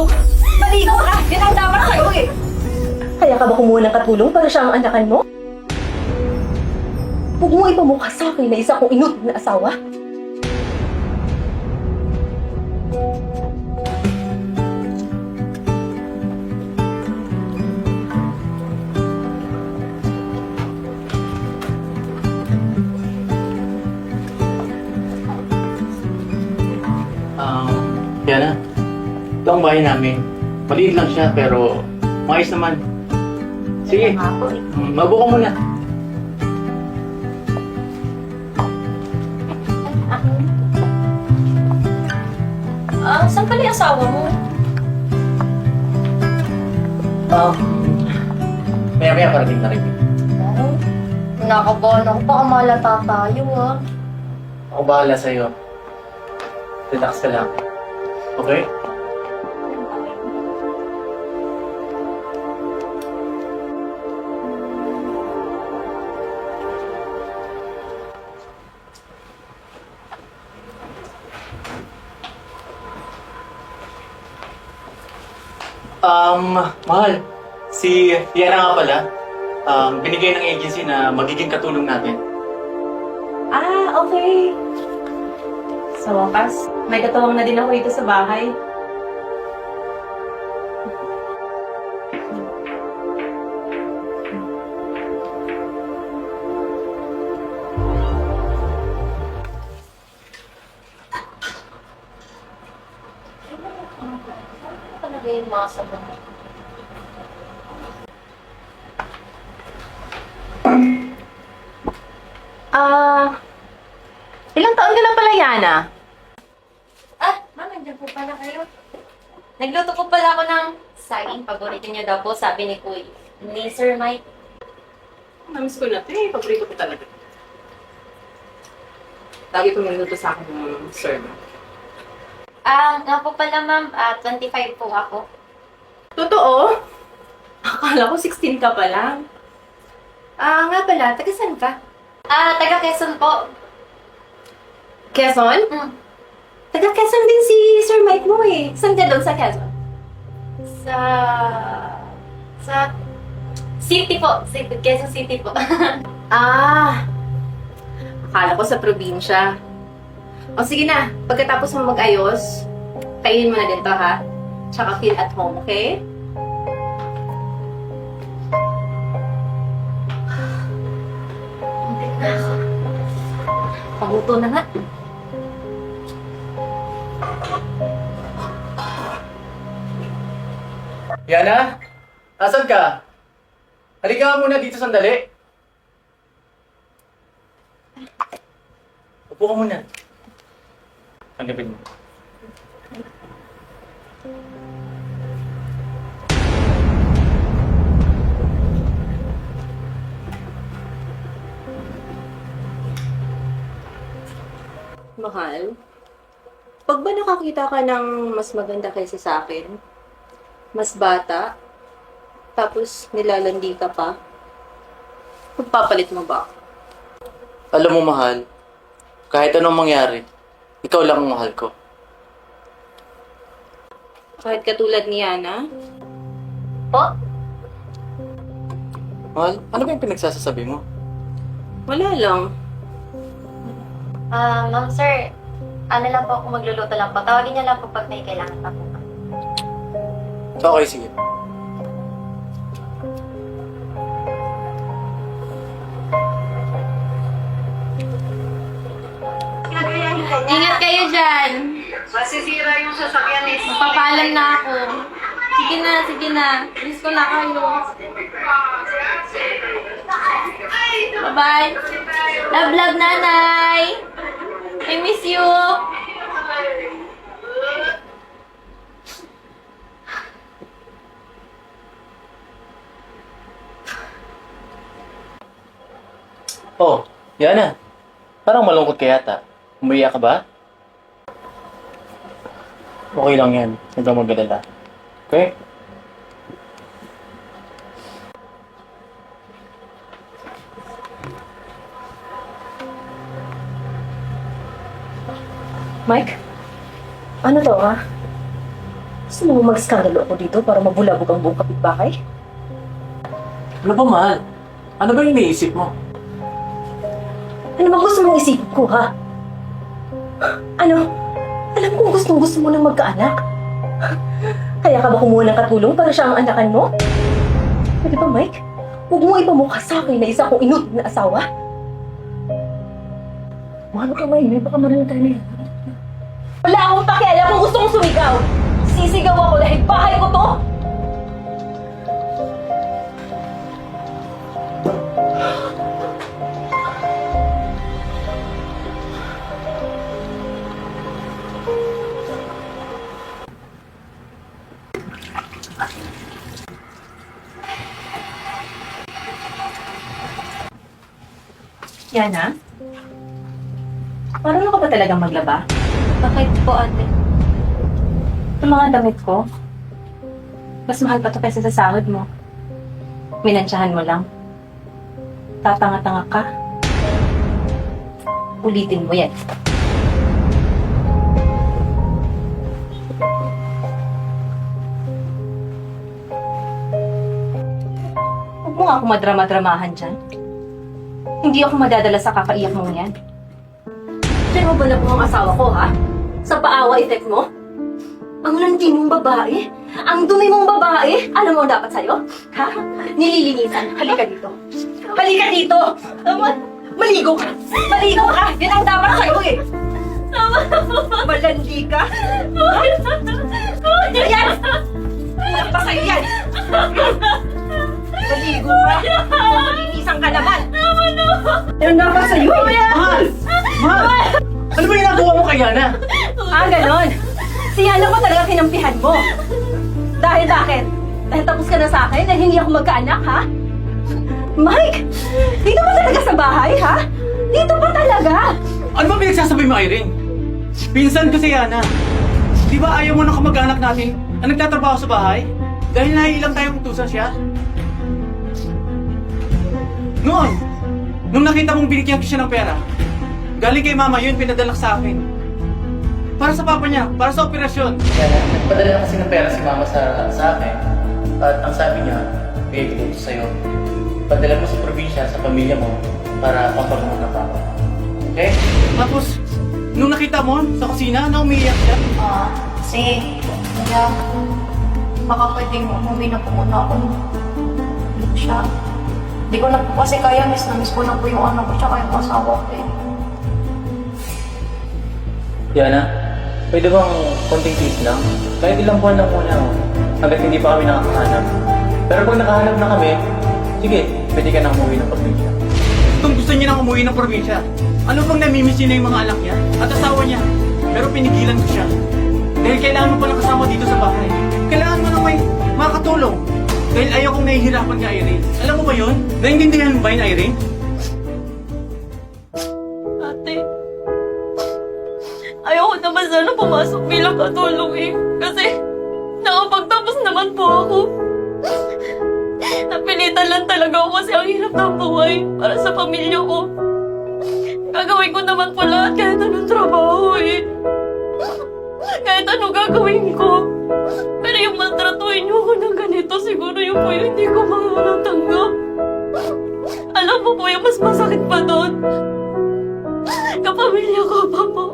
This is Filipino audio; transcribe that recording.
maligo. Maligo ka! Yan ang dapat sa'yo eh! Kaya ka ba kumuha ng katulong para siya ang anakan mo? Huwag mo ipamukha sa akin na isa kong inutil na asawa. Yana, ito ang bahay namin. Maliit lang siya, pero maayos naman. Sige, mabuo ka muna. Saan pala yung asawa mo? Maya-maya parating na rin. Nakabahan ako. Baka malata tayo ah. Ako bahala sa'yo. Relax ka lang. Okay? Mahal. Si Yana nga pala. Binigay ng agency na magiging katulong natin. Okay. Sa wakas, may katuwang na din ako dito sa bahay. Talaga yung mga sabon. Ilang taon ka na pala, Yana? Ma'am, nandiyan po pala kayo. Nagluto po pala ako ng saging. Paborito niyo daw po, sabi ni Kuya. Ni Sir Mike. Namiss ko na ito eh. Paborito ko talaga. Lagi ko nagluto sa akin ng sir. Nga po pala ma'am, 25 po ako. Totoo? Akala ko 16 ka pa lang. Nga pala, taga saan ka? Taga Quezon po. Quezon? Taga Quezon din si Sir Mike mo eh. Saan ka doon sa Quezon? Sa City po. Quezon City po. Akala ko sa probinsya. O sige na, pagkatapos mo mag-ayos, kainin mo na din to ha. Tsaka feel at home, okay? Paguto na nga. Yana? Asan ka? Halika nga muna dito sandali. Upo ka muna. Tanggapin mo. Mahal, pag ba nakakita ka ng mas maganda kaysa sa akin, mas bata, tapos nilalandi ka pa, magpapalit mo ba ako? Alam mo, mahal, kahit anong mangyari, ikaw lang ang mahal ko. Kahit katulad ni Yana? Po? Mahal, ano ba yung pinagsasasabi mo? Wala lang. Ma'am sir, ano lang po ako magluluto lang po. Tawagin niyo lang po pag may kailangan pa po. Okay, sige. Ingat kayo dyan! Masisira yung sasakyan eh. Papalam na ako. Sige na. Miss ko na kayo. Bye-bye. Love, nanay. I miss you. Oh, Yana. Parang malungkot ka yata. Umiyak ka ba? Okay lang yan. Huwag kang mag-alala. Okay? Mike? Ano to, ha? Gusto mo mag-skandalo ako dito para mabulabog ang buong kapitbahay? Ano ba, mahal? Ano ba yung iniisip mo? Ano ba gusto mong isipin ko, ha? Ano? Alam kong gustong-gusto mo ng magkaanak. Kaya ka ba kumuha ng katulong para siya ang anakan mo? Pwede ba, Mike? Huwag mo ipamukha sa akin na isa kong inutog na asawa. Mahalo ka, Mike. Baka marunong tayo na yan. Wala akong pakialam kung gusto kong sumigaw. Sisigaw ako dahil bahay ko to. Yana? Marunong ka ba talagang maglaba? Bakit po, ate? Yung mga damit ko, mas mahal pa to kaysa sa sahod mo. Minansyahan mo lang. Tatanga-tanga ka. Ulitin mo yan. Huwag mo nga ako madrama-dramahan dyan. Hindi ako madadala sa kakaiyak mong yan. Diyan mo ba na po ang asawa ko, ha? Sa paawa effect mo? Ang landi mong babae? Ang dumi mong babae? Alam mo ang dapat sa'yo? Ha? Nililinisan. Halika dito. Halika dito! Maligo ka! Maligo ka! Yan ang dapat sa'yo eh! Malandi ka! Ayan! Alam pa sa'yo yan! Maligo ka! Malinisan ka naman! Yan ang dapat sa'yo eh! Mahal! Mahal! Ano ba yung ginagawa mo kay Yana? Ganon. Si Yana pa talaga kinampihan mo. Dahil bakit? Dahil tapos ka na sa akin dahil hindi ako magkaanak, ha? Mike! Dito pa talaga sa bahay, ha? Dito pa talaga! Ano ba pinagsasabi mo, Irene? Pinsan ko si Yana. Di ba ayaw mo ng kamag-anak natin na nagtatrabaho sa bahay? Dahil naiilang tayong utusan siya? Noon, nung nakita mong binigyan ko siya ng pera, galing kay mama yun, pinadala sa akin. Para sa papa niya, para sa operasyon. Kaya nagpadala na kasi ng pera si mama sa akin. At ang sabi niya, bigay ko ito sa'yo. Padala mo sa probinsya, sa pamilya mo, para pampagamot ng papa. Okay? Tapos, nung nakita mo sa kusina na umiiyak siya, Kasi, kaya, baka pwedeng umuwi na po muna ako. Hindi siya. Hindi ko na po kasi kaya, miss na miss ko na po yung anak ko tsaka yung asawa ko eh. Yana, pwede bang konting tiis lang? Kahit ilang buwan lang muna hanggat hindi pa kami nakakahanap. Pero pag nakahanap na kami, sige, pwede ka nang umuwi ng probinsya. Kung gusto niya nang umuwi ng probinsya, ano bang namimiss niya na yung mga anak niya at asawa niya? Pero pinigilan ko siya. Dahil kailangan mo palang kasama dito sa bahay. Kailangan mo na may makatulong. Dahil ayaw kong nahihirapan ka, Irene. Alam mo ba yun? Naintindihan mo ba yun, Irene? Ate, ayoko naman sana pumasok bilang katulong eh. Kasi nakapagtapos naman po ako. Napilitan lang talaga ako kasi ang hirap ng buhay para sa pamilya ko. Gagawin ko naman po lahat kahit anong trabaho eh. Kahit ano gagawin ko. Pero yung maltratuhin niyo ako ng ganito, siguro yung po yung hindi ko makakatanggap. Alam mo po yung mas masakit pa doon. Kapamilya ko pa po.